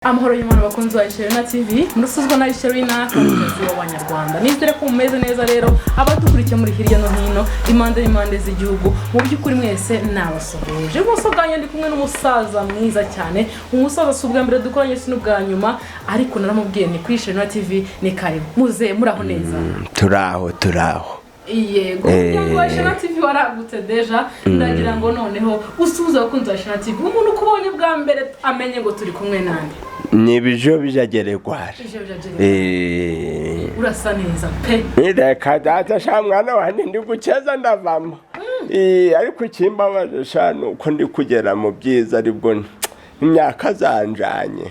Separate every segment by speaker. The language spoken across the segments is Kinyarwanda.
Speaker 1: Amahoro y'Imana bakunzi ba ISHERINA TV murusuzwa na ISHERINA kandi w'Abanyarwanda nizere ko mumeze neza rero abadukurikiye muri hirya no hino impande z'igihugu mu by'ukuri mwese nabasohoje musoganye ndi kumwe n'umusaza mwiza cyane umusaza subwa mbere dukoranye sinubwa nyuma ariko naramubwiye ni ku ISHERINA TV ni karibu muze muraho neza
Speaker 2: turaho
Speaker 1: yego ngo ISHERINA TV waragutse deja ndagira ngo noneho usubiza bakunzi ba ISHERINA TV umuntu kubonye bwa mbere amenye ngo turi kumwe nande
Speaker 2: ni Bijiyobija geregwari
Speaker 1: urasa neza pe
Speaker 2: reka data sha mwana wanjye ndi gukeza ndavamo ariko ikimbabaje sha nuko ndi kugera mu byiza aribwo imyaka zanjanye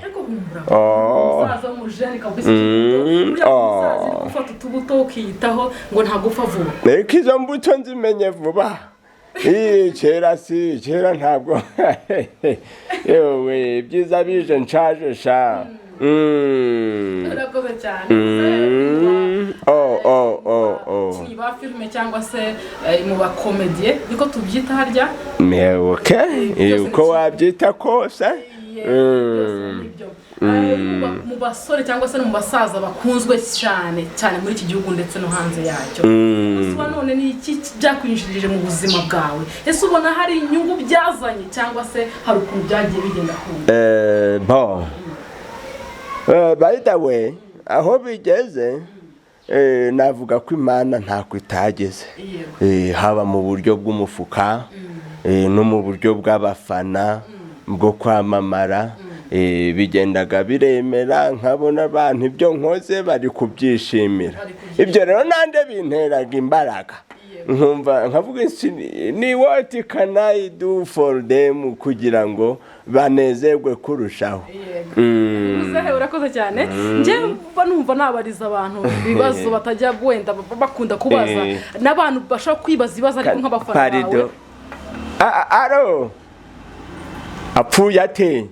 Speaker 1: umusaza mujeni kabisa umusaza ufata utubuto ukiyitaho ngo ntagupfa vuba
Speaker 2: reka izo mbuto nzimenye vuba kera ntabwo yewe byiza bije nshaje sha
Speaker 1: urakoze cyane ba filime cyangwa se mu bakomediye niko tubyita harya
Speaker 2: uko wabyita kose
Speaker 1: mu basore cyangwa se mu basaza bakunzwe cyane muri iki gihugu ndetse no hanze yacyo uba none ni iki byakwinjirije mu buzima bwawe ese ubona hari inyungu byazanye cyangwa se hari ukuntu byagiye bigenda
Speaker 2: by the way aho bigeze navuga ko Imana ntako itageze haba mu buryo bw'umufuka no mu buryo bw'abafana bwo kwamamara bigendaga biremera nkabona abantu ibyo nkoze bari kubyishimira ibyo rero nande binteraga imbaraga nkavuga ni what can I do for them kugira ngo banezerwe kurushaho
Speaker 1: uzahe urakoze cyane nje numva nabariza abantu bibazo batajya wenda bakunda kubaza n'abantu bashaka kwibaza ibibazo ariko nk'abafana bawe
Speaker 2: aro apfuye ate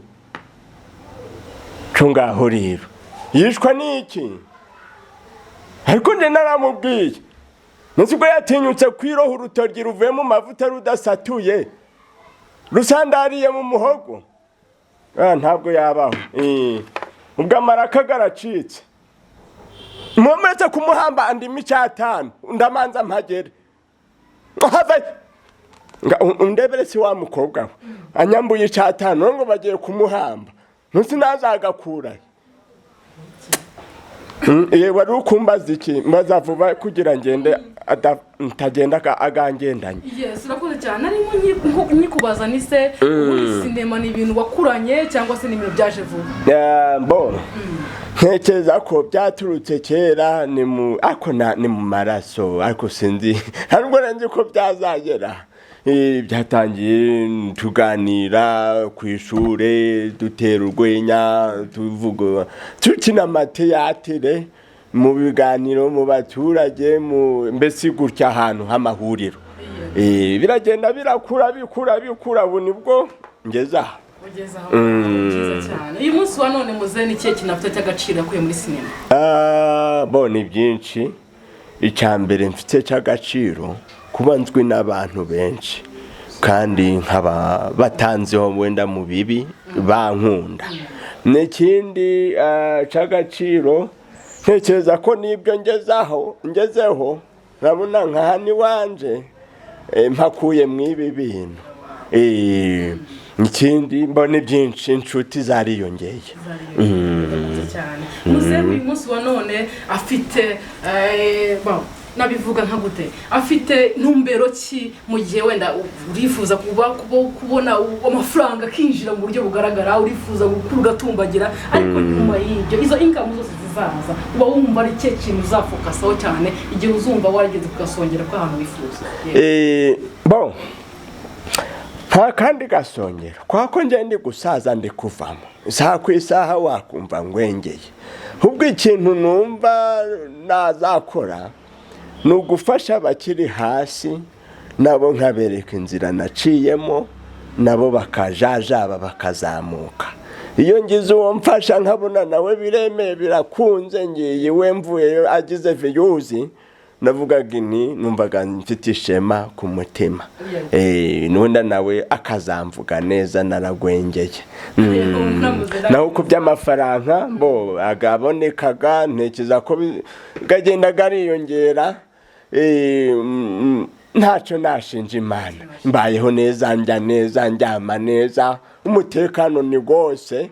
Speaker 2: tungaho rero yishwa niki ariko nde naramubwiye nubwo yatinyutse kwiroha urutoryi ruvuye mu mavuta rudasatuye rusandariye mu muhogo ntabwo yabaho ubwo amaraka garacitse mwometse kumuhamba andimi cyatanu ndamanza mpagere undebere si wa mukobwa we anyambuye icyatanu ngo bagiye kumuhamba ntusi nazagakura wari ukumbaza iki mbaza vuba kugira ngende ntagenda agangendanye
Speaker 1: yes urakoze cyane arimo nyikubaza ni se muri sinema ni ibintu wakuranye cyangwa se ni ibintu byaje vuba
Speaker 2: ntekereza ko byaturutse kera ni mu maraso ariko sinzi ntabwo nzi ko byazagera byatangiye tuganira ku ishure dutera urwenya tuvuga tukina amateyatire mu biganiro mu baturage mbese gutya ahantu h'amahuriro biragenda bikura ubu nibwo ngeze aha
Speaker 1: uyu munsi wa none muze ni ikihe kinafite cy'agaciro akuye muri sinema
Speaker 2: ni byinshi icya mbere mfite cy'agaciro kuba nzwi n'abantu benshi kandi nkaba batanzeho wenda mu bibi bankunda n'ikindi cy'agaciro ntekereza ko nibyo ngezeho urabona nka hano iwanje mpakuye mu ibi bintu ikindi mbona byinshi inshuti zariyongeye
Speaker 1: cyane muze uyu munsi wa none afite nabivuga nka gute afite ntumbero ki mu gihe wenda urifuza kubona amafaranga kinjira mu buryo bugaragara urifuza gutumbagira ariko nyuma y'ibyo izo income zose zizaza uba wumva ari cye kintu uzafokasaho cyane igihe uzumva warigeze kugasongera ko ahantu wifuza
Speaker 2: nta kandi gasongera kwako nje ndi gusaza ndi kuvamo isaha ku isaha wakumva ngwengeye ubwo ikintu numva nazakora ni ugufasha abakiri hasi nabo nkabereka inzira naciyemo nabo bakajajaba bakazamuka iyo ngize uwo mfasha nkabona nawe biremeye birakunze ngiye we mvuyeyo agize viyuzi navugaga inti numvaga mfite ishema ku mutima nunda nawe akazamvuga neza naragwengeye naho ku by'amafaranga bo agabonekaga ntekereza ko gagenda gariyongera ntacyo nashinja Imana mbayeho neza njya neza njyama neza umutekano ni wose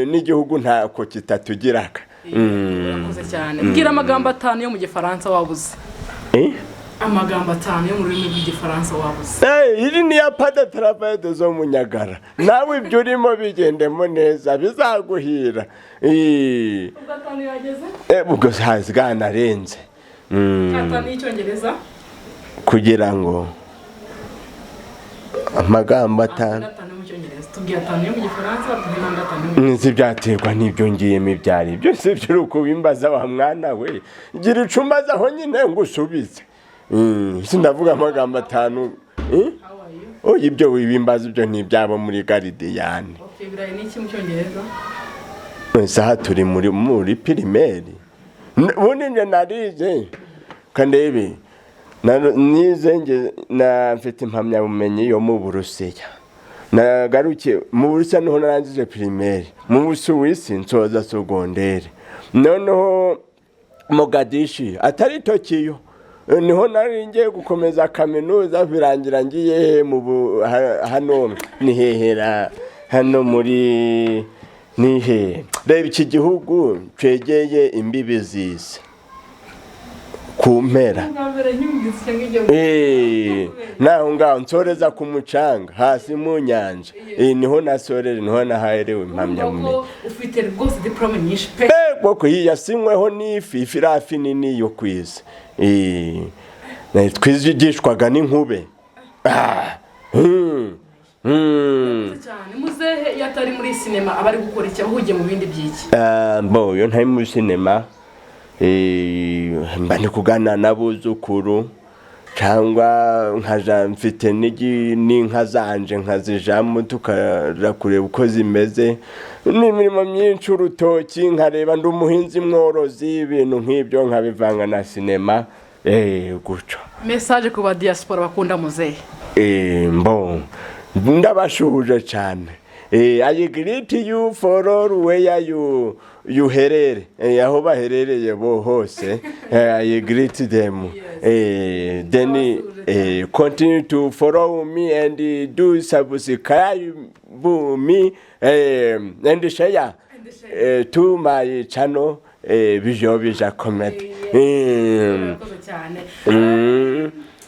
Speaker 2: n'igihugu ntako kitatugiraga
Speaker 1: urakoze cyane mbwira amagambo 5 yo mu gifaransa wabuze amagambo 5 yo mu rurimi rw'igifaransa wabuze
Speaker 2: iri ni ya pada travail zo munyagara nawe ibyo urimo bigendemo neza bizaguhira
Speaker 1: ubwo 5 yageze
Speaker 2: ubwo hazigana renze
Speaker 1: 5 y'icyongereza
Speaker 2: kugira ngo amagambo 5
Speaker 1: tubwiye 5 yo mu gifaransa
Speaker 2: nzi byaterwa n'ibyo ngiyemo ibyari byose by'uri ukubimbaza wa mwana we gira icumbaza aho nyine ngo usubize sindavuga amagambo 5 ibyo wibimbaza ibyo ntibyabo muri garidiyani
Speaker 1: birayi n'iki mu cyongereza
Speaker 2: saha turi muri primaire ubundi nje narize kandebe nize nge mfite impamyabumenyi yo mu Burusiya nagarukiye mu Burusiya niho narangije primaire mu Busuwisi nsoza secondaire noneho Mogadishi atari Tokiyo niho nari ngiye gukomeza kaminuza birangira ngiye mu hano nihehera hano muri nihe reba iki gihugu cegeye imbibi zise kumpera naho ngaho nsoreza ku mucanga hasi mu nyanja niho nasorere niho nahaherewe impamyabumenyi
Speaker 1: ufite rwose diplome nyinshi pe
Speaker 2: boko yasinyweho n'ifi firafi nini yo kwiza twizigishwaga n'inkube
Speaker 1: muzehe yatari muri sinema abari gukora iki ahugiye mu bindi byiki
Speaker 2: bo yo ntari muri sinema mba ndi kuganira n'abuzukuru cyangwa nkaja mfite n'inka zanje nkazijamo tukara kureba uko zimeze n'imirimo myinshi urutoki nkareba ndi umuhinzi mworozi ibintu nk'ibyo nkabivanga na sinema guco
Speaker 1: message ku ba diaspora bakunda muzehe
Speaker 2: mbo ndabashuhuje cyane I greet you for all where you herere aho baherereye bo hose I greet them then continue to follow me and do subscribe me and share to my channel Bijiyobija comedy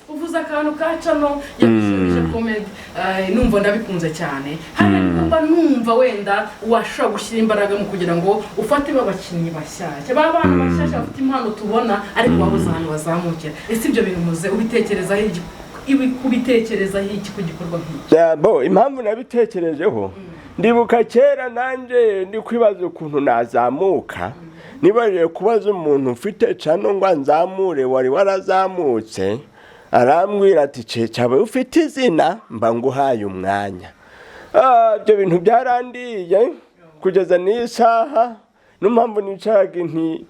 Speaker 1: uvuza akantu kacano yabishije comedy numva ndabikunze cyane hano numva wenda washobora gushyira imbaraga mu kugira ngo ufate babakinnyi bashyashya baba bashyashya bafite impano tubona ariko babuze ahantu bazamukira ese ibyo bintu muze ubitekerezaho iki ku gikorwa nk'iki
Speaker 2: bo impamvu nabitekerejeho ndibuka kera nanje ndi kwibaza ukuntu nazamuka nibaje kubaza umuntu ufite cano ngo nzamure wari warazamutse arambwira ati cyawe ufite izina mba nguhaye umwanya ibyo bintu byarandiye kugeza n'isaha n'impamvu nicaga nti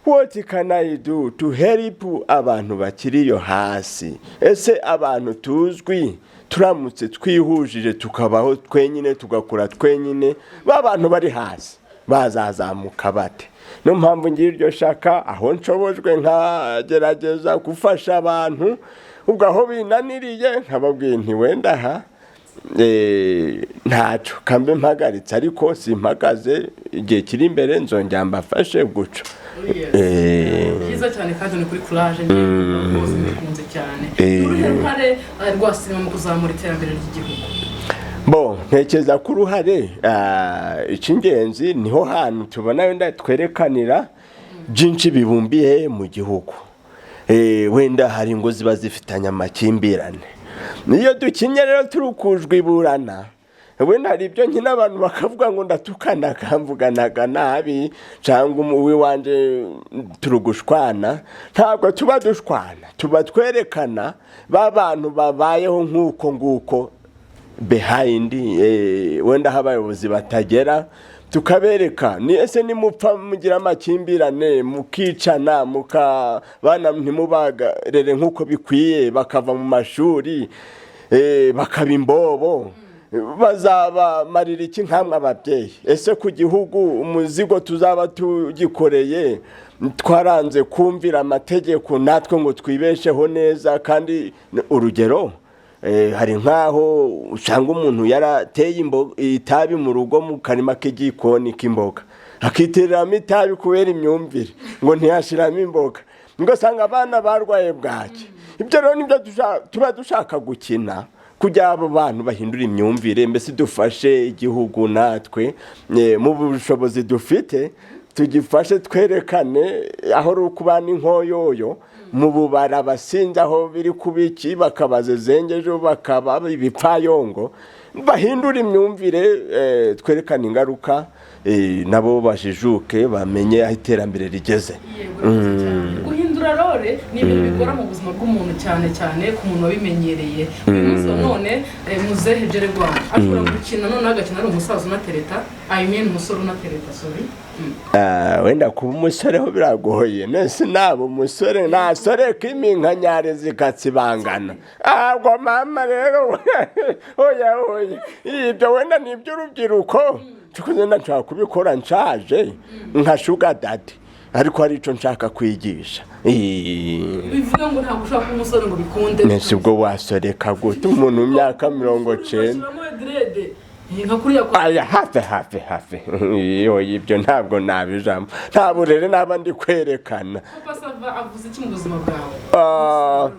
Speaker 2: what can I do to help abantu bakiriyo hasi ese abantu tuzwi turamutse twihujije tukabaho twenyine tugakura twenyine abantu bari hasi bazazamuka bate no mpamvu ngira iryo shaka aho nshobojwe nkagerageza gufasha abantu ubwo aho binaniriye nkababwiye nti wenda aha ntacyo kambe mpagaritse ariko simpagaze igihe kiri imbere nzongera mbafashe guca
Speaker 1: byiza cyane kandi ni kuri courage rwose bikunze cyane uruhare rwa sinema mu kuzamura iterambere ry'igihugu
Speaker 2: bo ntekereza ko uruhare icy'ingenzi niho hantu tubona wenda twerekanira byinshi bibumbiye mu gihugu wenda hari ngo ziba zifitanye amakimbirane niyo dukinye rero turukujwe iburana wenda hari ibyo nkina abantu bakavuga ngo ndatukana kamvuganaga nabi cyangwa uwi wanje turugushwana ntabwo tuba dushwana tuba twerekana bantu babayeho nk'uko nguko behind wenda aho abayobozi batagera tukabereka ni ese nimupfa mugira amakimbirane mukicana mukabana ntimubagarere nk'uko bikwiye bakava mu mashuri bakaba imbobo bazabamarira iki nkamwe ababyeyi ese ku gihugu umuzigo tuzaba tugikoreye twaranze kumvira amategeko natwe ngo twibesheho neza kandi urugero hari nkaho usanga umuntu yarateye itabi mu rugo mu karima k'igikoni k'imboga akitereramo itabi kubera imyumvire ngo ntiyashiramo imboga ngo asanga abana barwaye bwaki ibyo rero nibyo tuba dushaka gukina kugira abo bantu bahindura imyumvire mbese dufashe igihugu natwe mu bushobozi dufite tugifashe twerekane aho uri kubana inkoyoyo mu bubara basinze aho biri kubiki bakabazezengeje bakaba ibipfayongo bahindura imyumvire twerekana ingaruka nabo bajijuke bamenye aho iterambere rigeze
Speaker 1: guhindura role ni ibintu bikora mu buzima bw'umuntu cyane cyane ku muntu wabimenyereye uyu munsi none muzehe Jerigwa ashobora gukina none agakina ari umusaza unatereta umusore unatereta
Speaker 2: wenda kuba umusore ho biragoye nese nabo umusore nasore kiminkanyare zikatsibangana ahubwo mama rero oya ibyo wenda ni iby'urubyiruko tukuze ndashaka kubikora nshaje nka sugar daddy ariko hari ico nshaka kwigisha
Speaker 1: bivuga ngo ntabwo ushaka umusore ngo bikunde
Speaker 2: nese ubwo wasoreka gute umuntu mu myaka 90 aya hafi ibyo ntabwo nabijamo nta burere naba ndi kwerekana
Speaker 1: avuze iki mu buzima bwawe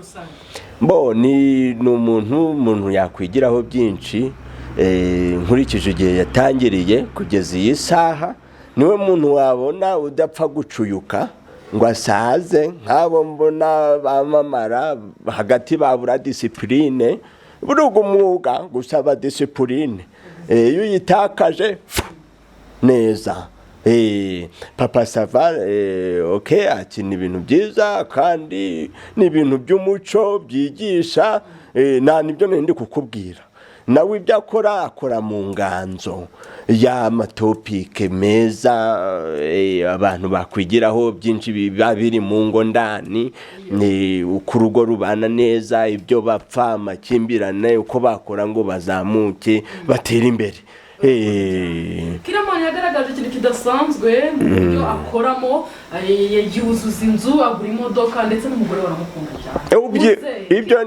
Speaker 2: bo ni umuntu yakwigiraho byinshi nkurikije igihe yatangiriye kugeza iyi saha niwe muntu wabona udapfa gucuyuka ngo asaze nk'abo mbona bamamara hagati babura disipurine buruga umwuga gusaba disipurine iyo uyitakaje neza papa sava akina ibintu byiza kandi ni ibintu by'umuco byigisha nta nibyo ndi kukubwira nawe ibyo akora mu nganzo y'amatopike meza abantu bakwigiraho byinshi biba biri mu ngo ndani uko urugo rubana neza ibyo bapfa amakimbirane uko bakora ngo bazamuke batere imbere
Speaker 1: Kiramani yagaragaje ikintu kidasanzwe mu buryo akoramo yuzuza inzu agura imodoka ndetse n'umugore baramukunda cyane
Speaker 2: ibyo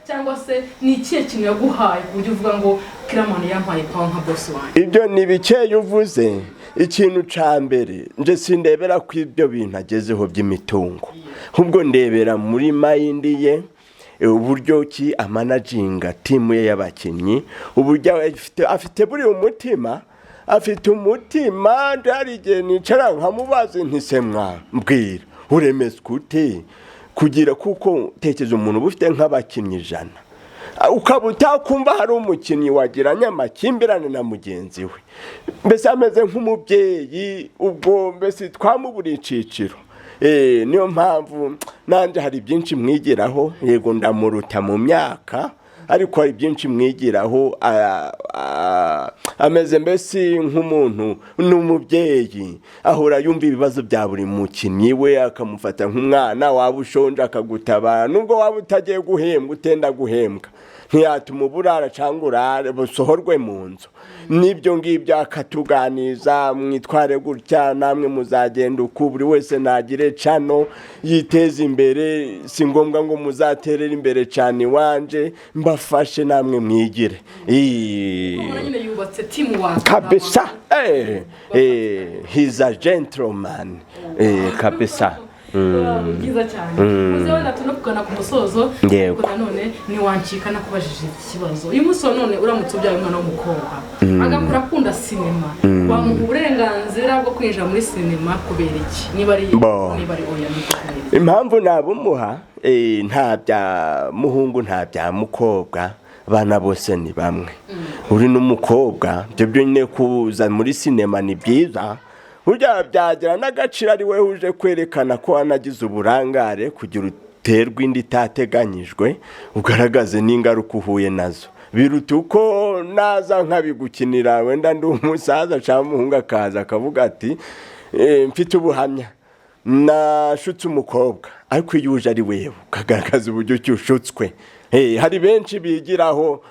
Speaker 1: cyangwa se ni ikihe kintu yaguhaye ku buryo uvuga ngo Kiramani yampaye pawa nka boss wanjye
Speaker 2: ibyo ni bikeya uvuze ikintu ca mbere nje sindebera ko ibyo bintu agezeho by'imitungo ahubwo ndebera muri mind ye uburyo ki amanaginga timu ye y'abakinnyi uburyo afite buri umutima afite umutima ndarige nicara nkamubaze ntisemwa mbwira uremezwe ute kugira kuko tekerezo umuntu bufite nk'abakinnyi 100 ukabuta kumva hari umukinnyi wagiranye amakimbirane na mugenzi we mbese ameze nk'umubyeyi ubwo mbese twamubura iciciro niyo mpamvu nanje hari byinshi mwigiraho yego ndamuruta mu myaka ariko hari byinshi mwigiraho ameze mbese nk'umuntu n'umubyeyi ahora yumva ibibazo bya buri mukinnyi we akamufata nk'umwana waba ushonje akagutabara nubwo waba utagiye guhembwa utenda guhembwa ntiyatuma uburara cyangwa urare busohorwe mu nzu nibyo ngibyo akatuganiza mwitware gutya namwe muzagenda uko buri wese nagire cano yiteza imbere si ngombwa ngo muzaterere imbere cyane wanje mbafashe namwe mwigire kabisa he's a gentleman kabisa
Speaker 1: byiza cyane muze wenda tunakugana ku musozo kuko nanone ni wancika nakubajije ikibazo uyu munsi none uramutse ubyaye umwana w'umukobwa agakura akunda sinema wamuha uburenganzira bwo kwinjira muri sinema kubera iki niba ari oya
Speaker 2: impamvu nabumuha nta bya muhungu nta bya mukobwa bana bose ni bamwe uri n'umukobwa byo byonyine kuza muri sinema ni byiza burya byagira n'agaciro ari we uje kwerekana ko anagize uburangare kugira uterwa indi itateganyijwe ugaragaze n'ingaruka uhuye nazo biruta uko naza nkabigukinira wenda ndi umusaza cyangwa umuhungu akaza akavuga ati mfite ubuhamya nashutse umukobwa ariko iyo uje ari wewe ukagaragaza uburyo cyushutswe hari benshi bigiraho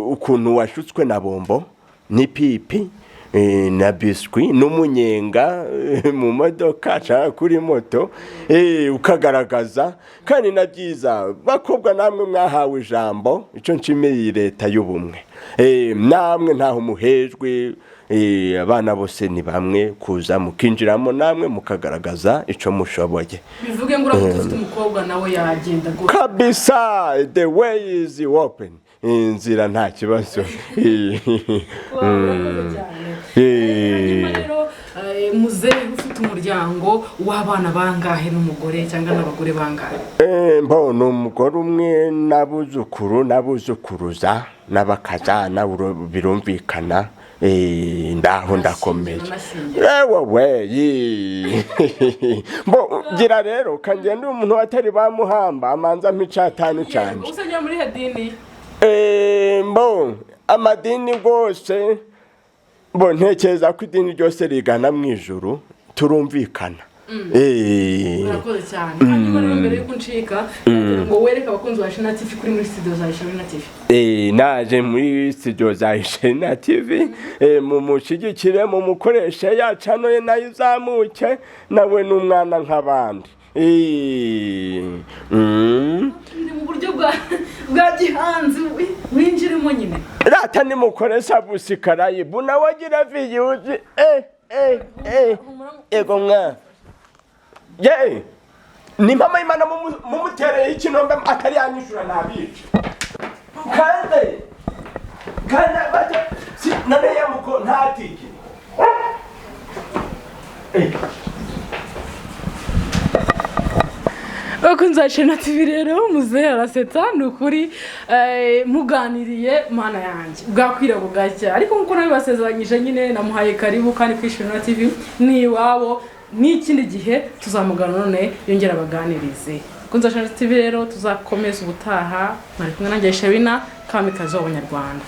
Speaker 2: ukuntu washutswe na bombo n'ipipi na biswi n'umunyenga mu modoka cyangwa kuri moto ukagaragaza kandi na byiza bakobwa namwe mwahawe ijambo icyo nshimiye leta y'ubumwe namwe ntaho muhejwe abana bose ni bamwe kuza mukinjiramo namwe mukagaragaza icyo mushoboye
Speaker 1: bivuge ngo ufite umukobwa nawe yagenda
Speaker 2: kabisa the way is open inzira nta kibazo
Speaker 1: rero muzehe ufite umuryango w'abana bangahe n'umugore cyangwa n'abagore bangahe
Speaker 2: mbona umugore umwe n'abuzukuru n'abuzukuruza n'abakazana birumvikana ndaho ndakomeye wowe gira rero kangenda umuntu watari bamuhamba amanza mpicatanu cyane
Speaker 1: usajya muri hedini
Speaker 2: amadini rwose ntekereza ko idini ryose rigana mu ijuru turumvikana
Speaker 1: urakoze cyane hanyuma rero mbere yuko ncika ngo wereke abakunzi ba ISHERINA TV kuri muri studio za ISHERINA TV
Speaker 2: naje muri studio za ISHERINA TV mumushyigikire mumukoreshe yacanoye nayo izamuke nawe n'umwana nk'abandi
Speaker 1: mu buryo bwa gihanzi winjiremo nyine
Speaker 2: rata nimukoresha busikarayibu nawe agira viyuzi ego mwana ni mama y'Imana mumutereye ikinombe atari yanyishura nabica kandi nane yamuko ntatike
Speaker 1: bakunze ISHERINA TV rero muzehe arasetsa ni ukuri muganiriye mana yanjye bwakwira bugacya ariko nkuko nabibasezeranyije nyine namuhaye karibu kandi ku ISHERINA TV ni iwabo n'ikindi gihe tuzamugana none yongera abaganirize kunze ISHERINA TV rero tuzakomeza ubutaha mwari kumwe nanjye ISHERINA kamikazi w'abanyarwanda